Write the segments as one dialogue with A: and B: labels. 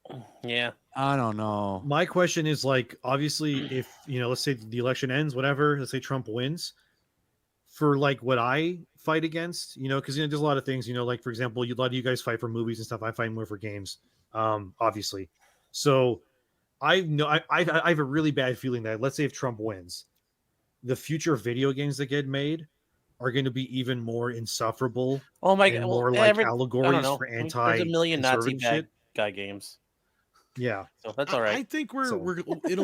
A: So
B: yeah,
C: I don't know.
D: My question is like, obviously, if let's say the election ends, whatever, let's say Trump wins, for like what I fight against, because there's a lot of things, like for example, a lot of you guys fight for movies and stuff. I fight more for games, obviously. So I know I have a really bad feeling that let's say if Trump wins, the future video games that get made are going to be even more insufferable.
B: Oh my
D: and
B: god!
D: more
B: Well,
D: like
B: I
D: allegories
B: don't know.
D: for
B: There's a million Nazi
D: anti-conservative
B: bad
D: shit.
B: guy games,
D: Yeah,
B: so that's all right.
A: I think
D: So-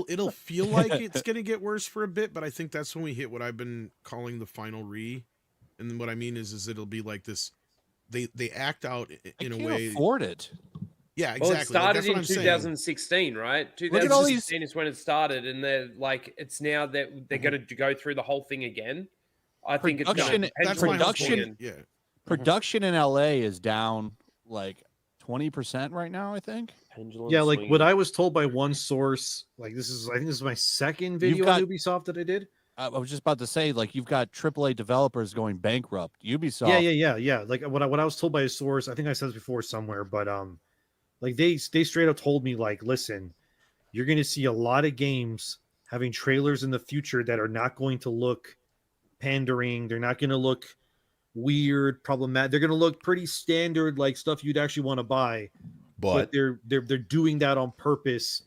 A: it'll feel like it's gonna get worse for a bit, but I think that's when we hit what I've been calling the Final Ree, and then what I mean is it'll be like this. They act out in a way.
C: Afford it.
A: Yeah,
E: Well,
A: exactly.
E: it started
A: That's what
E: in
A: I'm saying.
E: 2016, right?
C: Look at all
E: 2016 is when it started, and they're like, it's now that they're going to go through the whole thing again. I think it's
C: Production-
E: going
A: That's my whole
C: Production-
A: point. Yeah.
C: Production in LA is down like 20% right now, I think.
B: Pendulum
D: yeah. Like
B: swinging.
D: what I was told by one source, like I think this is my second video
C: got-
D: on Ubisoft that I did.
C: I was just about to say, like, you've got AAA developers going bankrupt. Ubisoft.
D: Yeah. Like what I was told by a source, I think I said this before somewhere, but like they straight up told me like, listen, you're going to see a lot of games having trailers in the future that are not going to look pandering. They're not going to look weird, problematic. They're going to look pretty standard, like stuff you'd actually want to buy. But they're doing that on purpose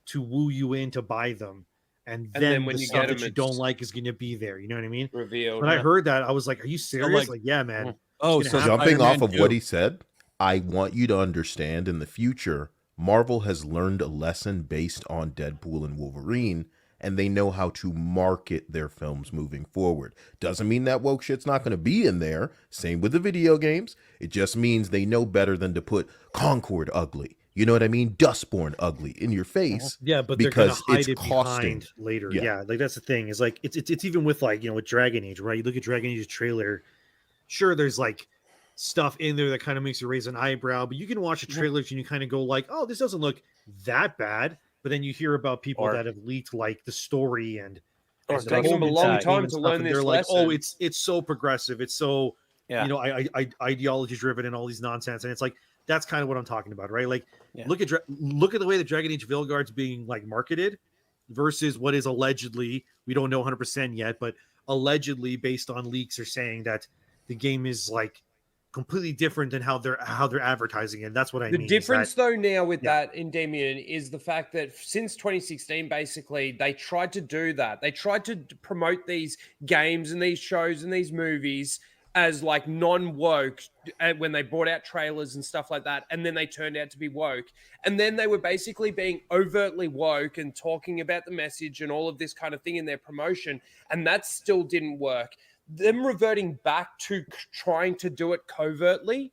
D: to woo you in to buy them. And then
E: when
D: the
E: you
D: stuff
E: get
D: that
E: them,
D: you
E: it's
D: don't like is going to be there. You know what I mean?
E: revealed.
D: When I heard that, I was like, "Are you serious?"
C: like-
D: yeah, man.
C: Oh,
D: It's
C: so
D: gonna happen.
F: Jumping off
C: Spider-Man
F: of what
C: 2.
F: he said, I want you to understand in the future, Marvel has learned a lesson based on Deadpool and Wolverine, and they know how to market their films moving forward. Doesn't mean that woke shit's not going to be in there. Same with the video games. It just means they know better than to put Concord ugly. You know what I mean? Dustborn ugly in your face.
D: Yeah, but they're gonna
F: because
D: hide
F: it's
D: it
F: costing.
D: behind later.
F: Yeah.
D: Yeah. Like that's the thing. Is like it's even with like with Dragon Age, right? You look at Dragon Age's trailer. Sure, there's like stuff in there that kind of makes you raise an eyebrow, but you can watch the trailers and you kind of go like, "Oh, this doesn't look that bad." But then you hear about people that have leaked like the story and
E: It's
D: the
E: taken them a
D: whole
E: long
D: team
E: time
D: and
E: to
D: stuff,
E: learn
D: and
E: this
D: they're like,
E: lesson.
D: "Oh, it's so progressive. It's so
B: Yeah.
D: ideology driven and all these nonsense." And it's like that's kind of what I'm talking about, right? Like
B: Yeah.
D: look at the way the Dragon Age Veilguard's being like marketed versus what is allegedly, we don't know 100% yet, but allegedly based on leaks are saying that the game is like completely different than how they're advertising it. That's what I
E: The
D: mean.
E: difference, though, now with
D: Yeah.
E: that in Damien is the fact that since 2016, basically, they tried to do that. They tried to promote these games and these shows and these movies as like non-woke when they brought out trailers and stuff like that, and then they turned out to be woke. And then they were basically being overtly woke and talking about the message and all of this kind of thing in their promotion, and that still didn't work. Them reverting back to trying to do it covertly,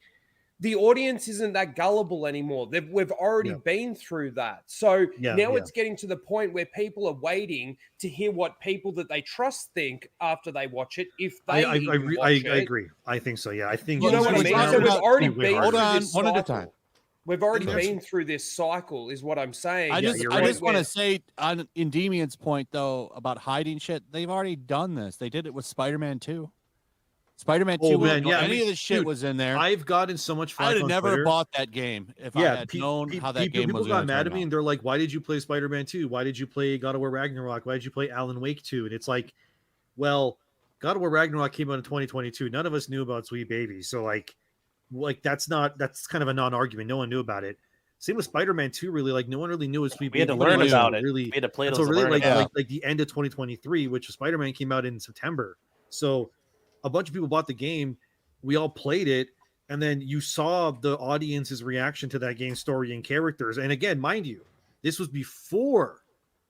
E: the audience isn't that gullible anymore. We've already been through that. So now it's getting to the point where people are waiting to hear what people that they trust think after they watch it. If they
D: I agree. I think so. Yeah, I think
E: You know what I mean? So we've already been
C: Hold
E: through
C: on,
E: this
C: one at a
E: cycle.
C: time.
E: We've already been through this cycle, is what I'm saying.
C: I just
D: you're
C: want
D: right.
C: to say on in Demian's point though about hiding shit, they've already done this. They did it with Spider-Man 2. Spider-Man 2, any of this shit was in there.
D: I've gotten so much flack
C: I'd have
D: on
C: never
D: Twitter.
C: bought that game if I had known how that game
D: people
C: was
D: got
C: going to
D: mad
C: turn
D: at me
C: out.
D: and they're like, "Why did you play Spider-Man 2? Why did you play God of War Ragnarok? Why did you play Alan Wake 2?" And it's like, well, God of War Ragnarok came out in 2022. None of us knew about Sweet Baby, so like that's kind of a non-argument. No one knew about it. Same with Spider-Man 2. Really, like no one really knew what Sweet
B: We had
D: Baby.
B: to learn
D: was
B: about it.
D: Really,
B: We had to play those
D: so
B: to
D: really
B: learn
D: like,
B: about it.
D: like the end of 2023, which Spider-Man came out in September. So a bunch of people bought the game. We all played it, and then you saw the audience's reaction to that game story and characters. And again, mind you, this was before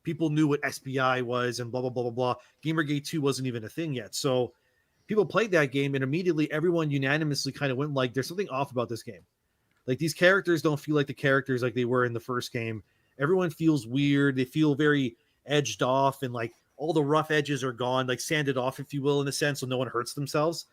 D: people knew what SBI was and blah blah blah blah blah. Gamergate 2 wasn't even a thing yet. So people played that game, and immediately everyone unanimously kind of went like, "There's something off about this game. Like these characters don't feel like the characters like they were in the first game. Everyone feels weird. They feel very edged off, and like all the rough edges are gone, like sanded off, if you will, in a sense, so no one hurts themselves."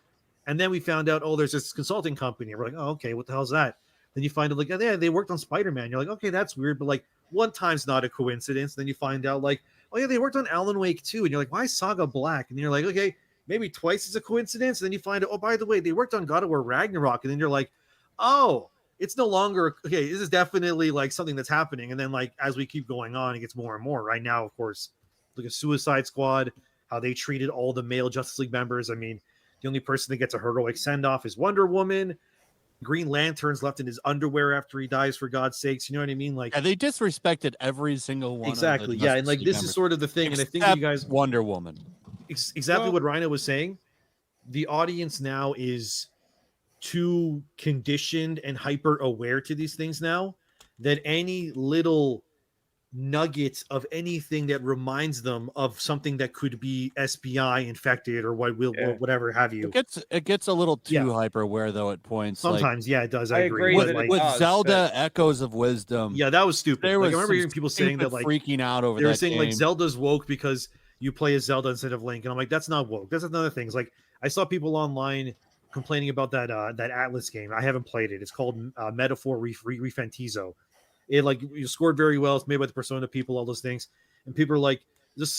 D: And then we found out, oh, there's this consulting company. We're like, oh, okay, what the hell is that? Then you find out, like, oh, yeah, they worked on Spider-Man. You're like, okay, that's weird, but like one time's not a coincidence. Then you find out, like, oh yeah, they worked on Alan Wake 2. And you're like, why is Saga Black? And you're like, okay, maybe twice is a coincidence. And then you find out, oh, by the way, they worked on God of War Ragnarok. And then you're like, oh, it's no longer okay. This is definitely like something that's happening, and then like as we keep going on, it gets more and more. Right now, of course, look at Suicide Squad, how they treated all the male Justice League members. I mean, the only person that gets a heroic send off is Wonder Woman. Green Lantern's left in his underwear after he dies. For God's sakes, you know what I mean? Like,
C: Yeah, they disrespected every single one.
D: exactly.
C: Of the
D: Yeah, and
C: Justice
D: like
C: League
D: this
C: members,
D: is sort of the thing, and I think
C: except
D: you guys
C: Wonder Woman.
D: exactly
A: Well-
D: what Rhino was saying. The audience now is too conditioned and hyper aware to these things now that any little nugget of anything that reminds them of something that could be SBI infected or whatever have you.
C: It gets a little too
D: Yeah.
C: hyper aware though at points.
D: Sometimes, yeah, it does. I
E: I
D: agree.
E: agree
D: But
E: that it
D: like,
C: with
E: does,
C: Zelda Echoes of Wisdom.
D: yeah, that was stupid.
C: There
D: Like,
C: was
D: I remember
C: some
D: hearing people saying that
C: stupid
D: like
C: freaking out over
D: they were
C: that
D: saying
C: game.
D: like Zelda's woke because you play as Zelda instead of Link, and I'm like, that's not woke. That's another thing. It's like I saw people online complaining about that that Atlas game. I haven't played it. It's called Metaphor Refentizo. It like you scored very well. It's made by the Persona people, all those things, and people are like, there's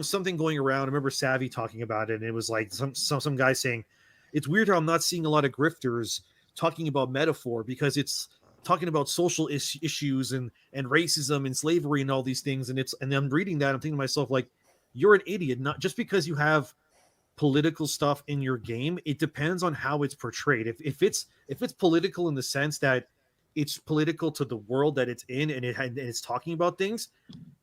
D: something going around. I remember Savvy talking about it, and it was like some guy saying, it's weird how I'm not seeing a lot of grifters talking about Metaphor because it's talking about social issues and racism and slavery and all these things, and I'm reading that, I'm thinking to myself like, you're an idiot. Not just because you have political stuff in your game, it depends on how it's portrayed. If it's political in the sense that it's political to the world that it's in and it's talking about things,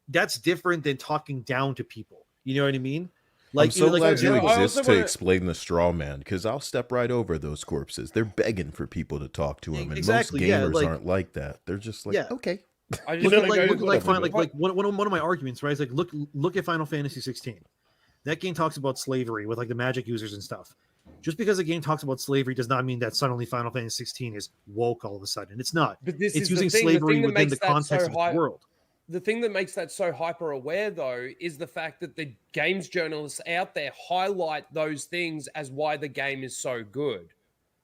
D: that's different than talking down to people. You know what I mean?
F: I'm so glad you
E: I also
F: exist to
E: wanna-
F: explain the straw man, because I'll step right over those corpses. They're begging for people to talk to them, and
D: Exactly,
F: most
D: yeah,
F: gamers
D: like-
F: aren't like that. They're just like,
D: Yeah.
F: okay.
B: I
D: Look
B: just
D: at
B: want to go.
D: like one of my arguments, right? Is like look at Final Fantasy 16. That game talks about slavery with like the magic users and stuff. Just because a game talks about slavery does not mean that suddenly Final Fantasy 16 is woke all of a sudden. It's not.
E: But this
D: It's
E: is
D: using
E: the thing,
D: slavery
E: that
D: within
E: makes
D: the
E: that
D: context
E: so
D: of its world.
E: The thing that makes that so hyper aware, though, is the fact that the games journalists out there highlight those things as why the game is so good.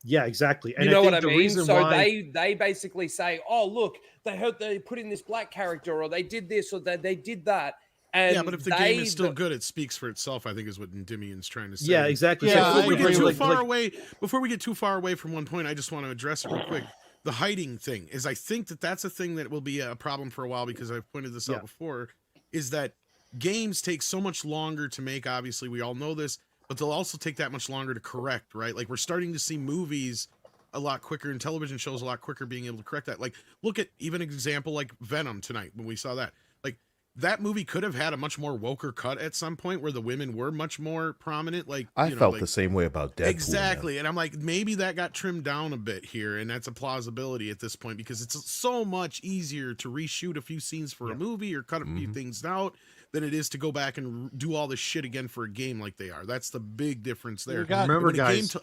D: Yeah, exactly. And
E: You know
D: I think
E: what I
D: the
E: mean?
D: reason
E: So
D: why
E: they basically say, "Oh, look, they put in this black character, or they did this, or they did that." And
A: yeah, but if the game is still good, it speaks for itself, I think is what Endymion's trying to say.
D: Yeah, exactly.
C: Yeah,
A: Before
C: I
A: we
C: agree
A: get too
C: with-
A: far away, before we get too far away from one point, I just want to address it real quick. The hiding thing is, I think that's a thing that will be a problem for a while, because I've pointed this out before, is that games take so much longer to make. Obviously, we all know this, but they'll also take that much longer to correct, right? Like, we're starting to see movies a lot quicker and television shows a lot quicker being able to correct that. Like, look at even an example like Venom tonight when we saw that. Like, that movie could have had a much more woker cut at some point where the women were much more prominent. Like,
F: I
A: you know,
F: felt
A: like,
F: the same way about Deadpool.
A: exactly.
F: Man.
A: And I'm like, maybe that got trimmed down a bit here, and that's a plausibility at this point, because it's so much easier to reshoot a few scenes for a movie or cut a few things out than it is to go back and do all this shit again for a game like they are. That's the big difference there.
D: Remember,
A: When a game
D: guys.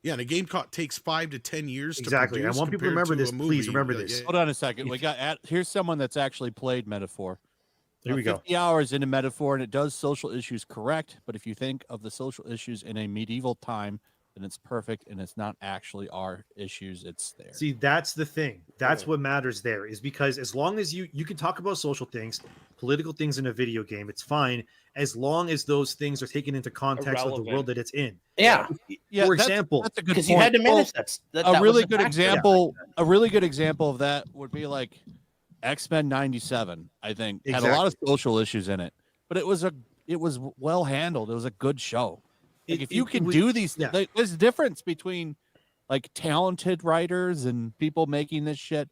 A: and a game takes 5 to 10 years
D: Exactly.
A: to produce.
D: I want people to
A: compared
D: remember this.
A: a
D: Please
A: movie.
D: remember this.
C: Hold on a second. Here's someone that's actually played Metaphor.
D: Here we go.
C: 50 hours into Metaphor, and it does social issues correct. But if you think of the social issues in a medieval time, then it's perfect, and it's not actually our issues. It's there.
D: See, that's the thing. That's what matters there, is because as long as you can talk about social things, political things in a video game, it's fine, as long as those things are taken into context of the
E: Irrelevant.
D: world that it's in.
B: Yeah,
C: Yeah,
D: For
C: that's-
D: example,
C: that's a good
B: because you
C: point.
B: had to
C: Well,
B: manage that.
C: a really good example. A really good example of that would be like X-Men '97. I think had a lot of social issues in it, but it was well handled. It was a good show. Like, if you can do these, there's a difference between like talented writers and people making this shit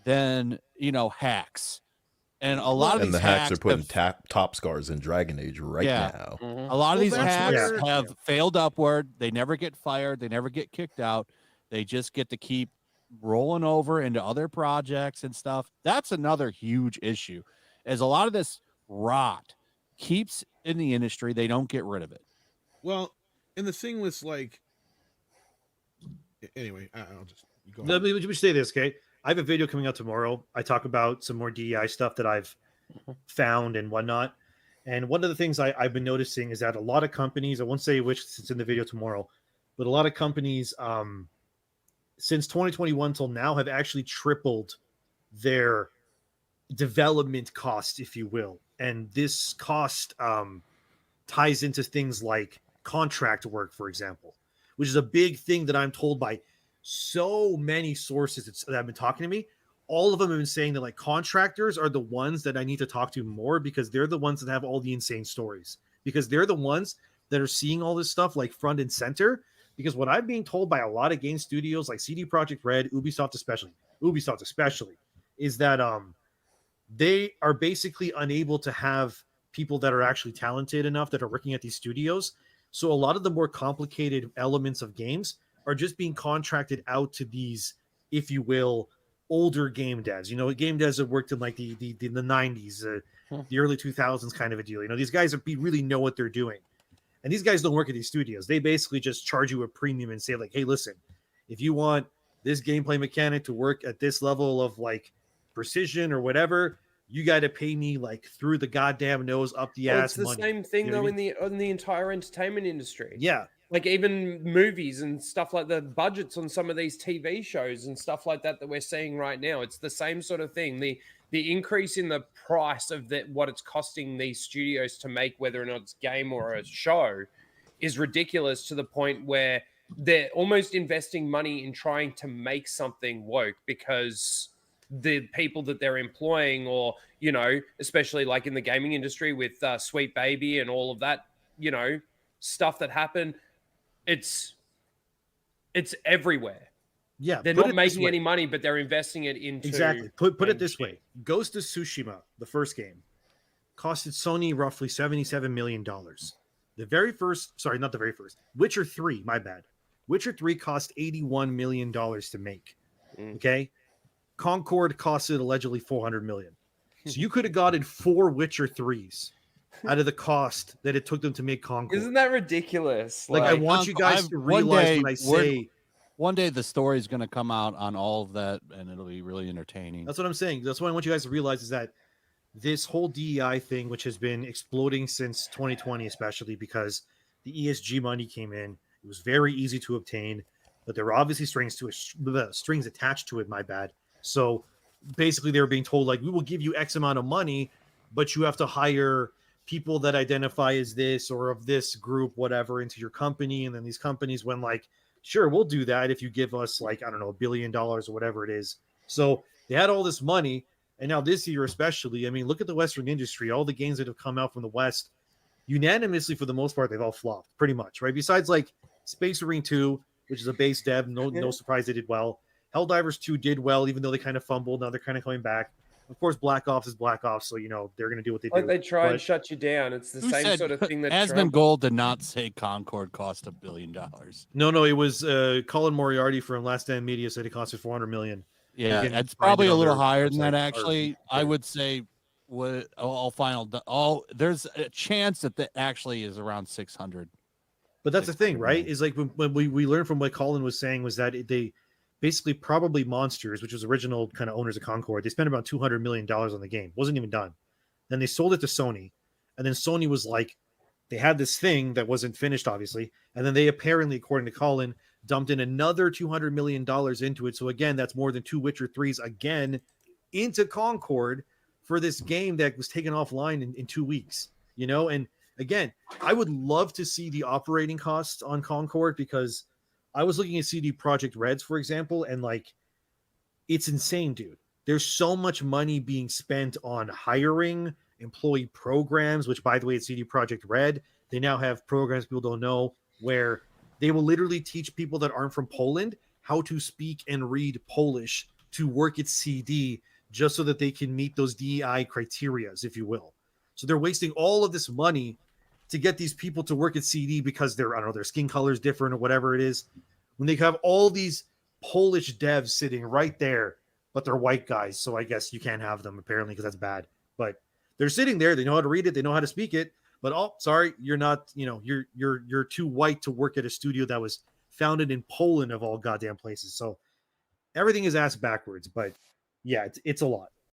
C: than hacks. And a lot of
F: And
C: these
F: the hacks are putting
C: have,
F: top scars in Dragon Age right now.
C: a lot of these
A: that's
C: hacks
A: where-
C: have failed upward. They never get fired. They never get kicked out. They just get to keep rolling over into other projects and stuff. That's another huge issue, as a lot of this rot keeps in the industry. They don't get rid of it.
A: Well, and the thing with like, anyway, I'll just go
D: Let
A: ahead.
D: me say this, okay? I have a video coming out tomorrow. I talk about some more DEI stuff that I've found and whatnot. And one of the things I've been noticing is that a lot of companies, I won't say which, it's in the video tomorrow, but a lot of companies since 2021 till now have actually tripled their development cost, if you will. And this cost ties into things like contract work, for example, which is a big thing that I'm told by so many sources that have been talking to me. All of them have been saying that like contractors are the ones that I need to talk to more because they're the ones that have all the insane stories, because they're the ones that are seeing all this stuff like front and center. Because what I'm being told by a lot of game studios like CD Projekt Red, Ubisoft especially, is that they are basically unable to have people that are actually talented enough that are working at these studios. So a lot of the more complicated elements of games are just being contracted out to these, if you will, older game devs. You know, game devs that worked in like the 90s, the early 2000s kind of a deal. You know, these guys really know what they're doing. And these guys don't work at these studios. They basically just charge you a premium and say like, hey, listen, if you want this gameplay mechanic to work at this level of like precision or whatever, you got to pay me like through the goddamn nose, up the ass.
E: It's the
D: money.
E: same thing
D: You know
E: though
D: I mean?
E: in the entire entertainment industry.
D: Yeah.
E: Like even movies and stuff like the budgets on some of these TV shows and stuff like that we're seeing right now. It's the same sort of thing. The increase in the price of what it's costing these studios to make, whether or not it's game or a show, is ridiculous to the point where they're almost investing money in trying to make something woke because the people that they're employing, or, you know, especially like in the gaming industry with Sweet Baby and all of that, you know, stuff that happened, it's everywhere.
D: Yeah.
E: They're not making any money, but they're investing it into
D: exactly. Put it this way. Ghost of Tsushima, the first game, costed Sony roughly $77 million. The very first, sorry, not the very first, Witcher 3, my bad. Witcher 3 cost $81 million to make. Okay. Concord costed allegedly $400 million. So you could have gotten 4 Witcher 3s out of the cost that it took them to make Concord.
E: Isn't that ridiculous?
D: Like I want you guys to realize when I say
C: one day the story is going to come out on all of that and it'll be really entertaining.
D: That's what I'm saying. That's what I want you guys to realize is that this whole DEI thing, which has been exploding since 2020, especially because the ESG money came in, it was very easy to obtain, but there were obviously strings attached to it. My bad. So basically, they were being told like, we will give you X amount of money, but you have to hire people that identify as this or of this group, whatever, into your company. And then these companies went like, sure, we'll do that if you give us like, I don't know, $1 billion or whatever it is. So they had all this money. And now this year, especially, I mean, look at the Western industry. All the games that have come out from the West, unanimously, for the most part, they've all flopped pretty much, right? Besides like Space Marine 2, which is a base dev, no surprise they did well. Helldivers 2 did well, even though they kind of fumbled. Now they're kind of coming back. Of course, Black Ops is Black Ops, so, you know, they're going to do what they do.
E: Like they try and shut you down. It's the same sort of thing that
C: Asmund Gold did not say Concord cost $1 billion.
D: No, it was Colin Moriarty from Last Stand Media said it costed $400 million.
C: Yeah, it's probably a little higher than that, actually. I would say there's a chance that actually is around 600.
D: But that's the thing, right? Is like when we learned from what Colin was saying was that they basically probably Monsters, which was original kind of owners of Concord, they spent about $200 million on the game. Wasn't even done. Then they sold it to Sony. And then Sony was like, they had this thing that wasn't finished, obviously. And then they apparently, according to Colin, dumped in another $200 million into it. So again, that's more than 2 Witcher 3s again into Concord for this game that was taken offline in 2 weeks, you know? And again, I would love to see the operating costs on Concord, because I was looking at CD Projekt Reds, for example, and like, it's insane, dude. There's so much money being spent on hiring, employee programs, which, by the way, at CD Projekt Red, they now have programs people don't know where they will literally teach people that aren't from Poland how to speak and read Polish to work at CD, just so that they can meet those DEI criterias, if you will. So they're wasting all of this money to get these people to work at CD because I don't know, their skin color is different or whatever it is, when they have all these Polish devs sitting right there, but they're white guys. So I guess you can't have them apparently, because that's bad. But they're sitting there. They know how to read it. They know how to speak it. But oh, sorry, you're not. You know, you're too white to work at a studio that was founded in Poland, of all goddamn places. So everything is ass backwards. But yeah, it's a lot.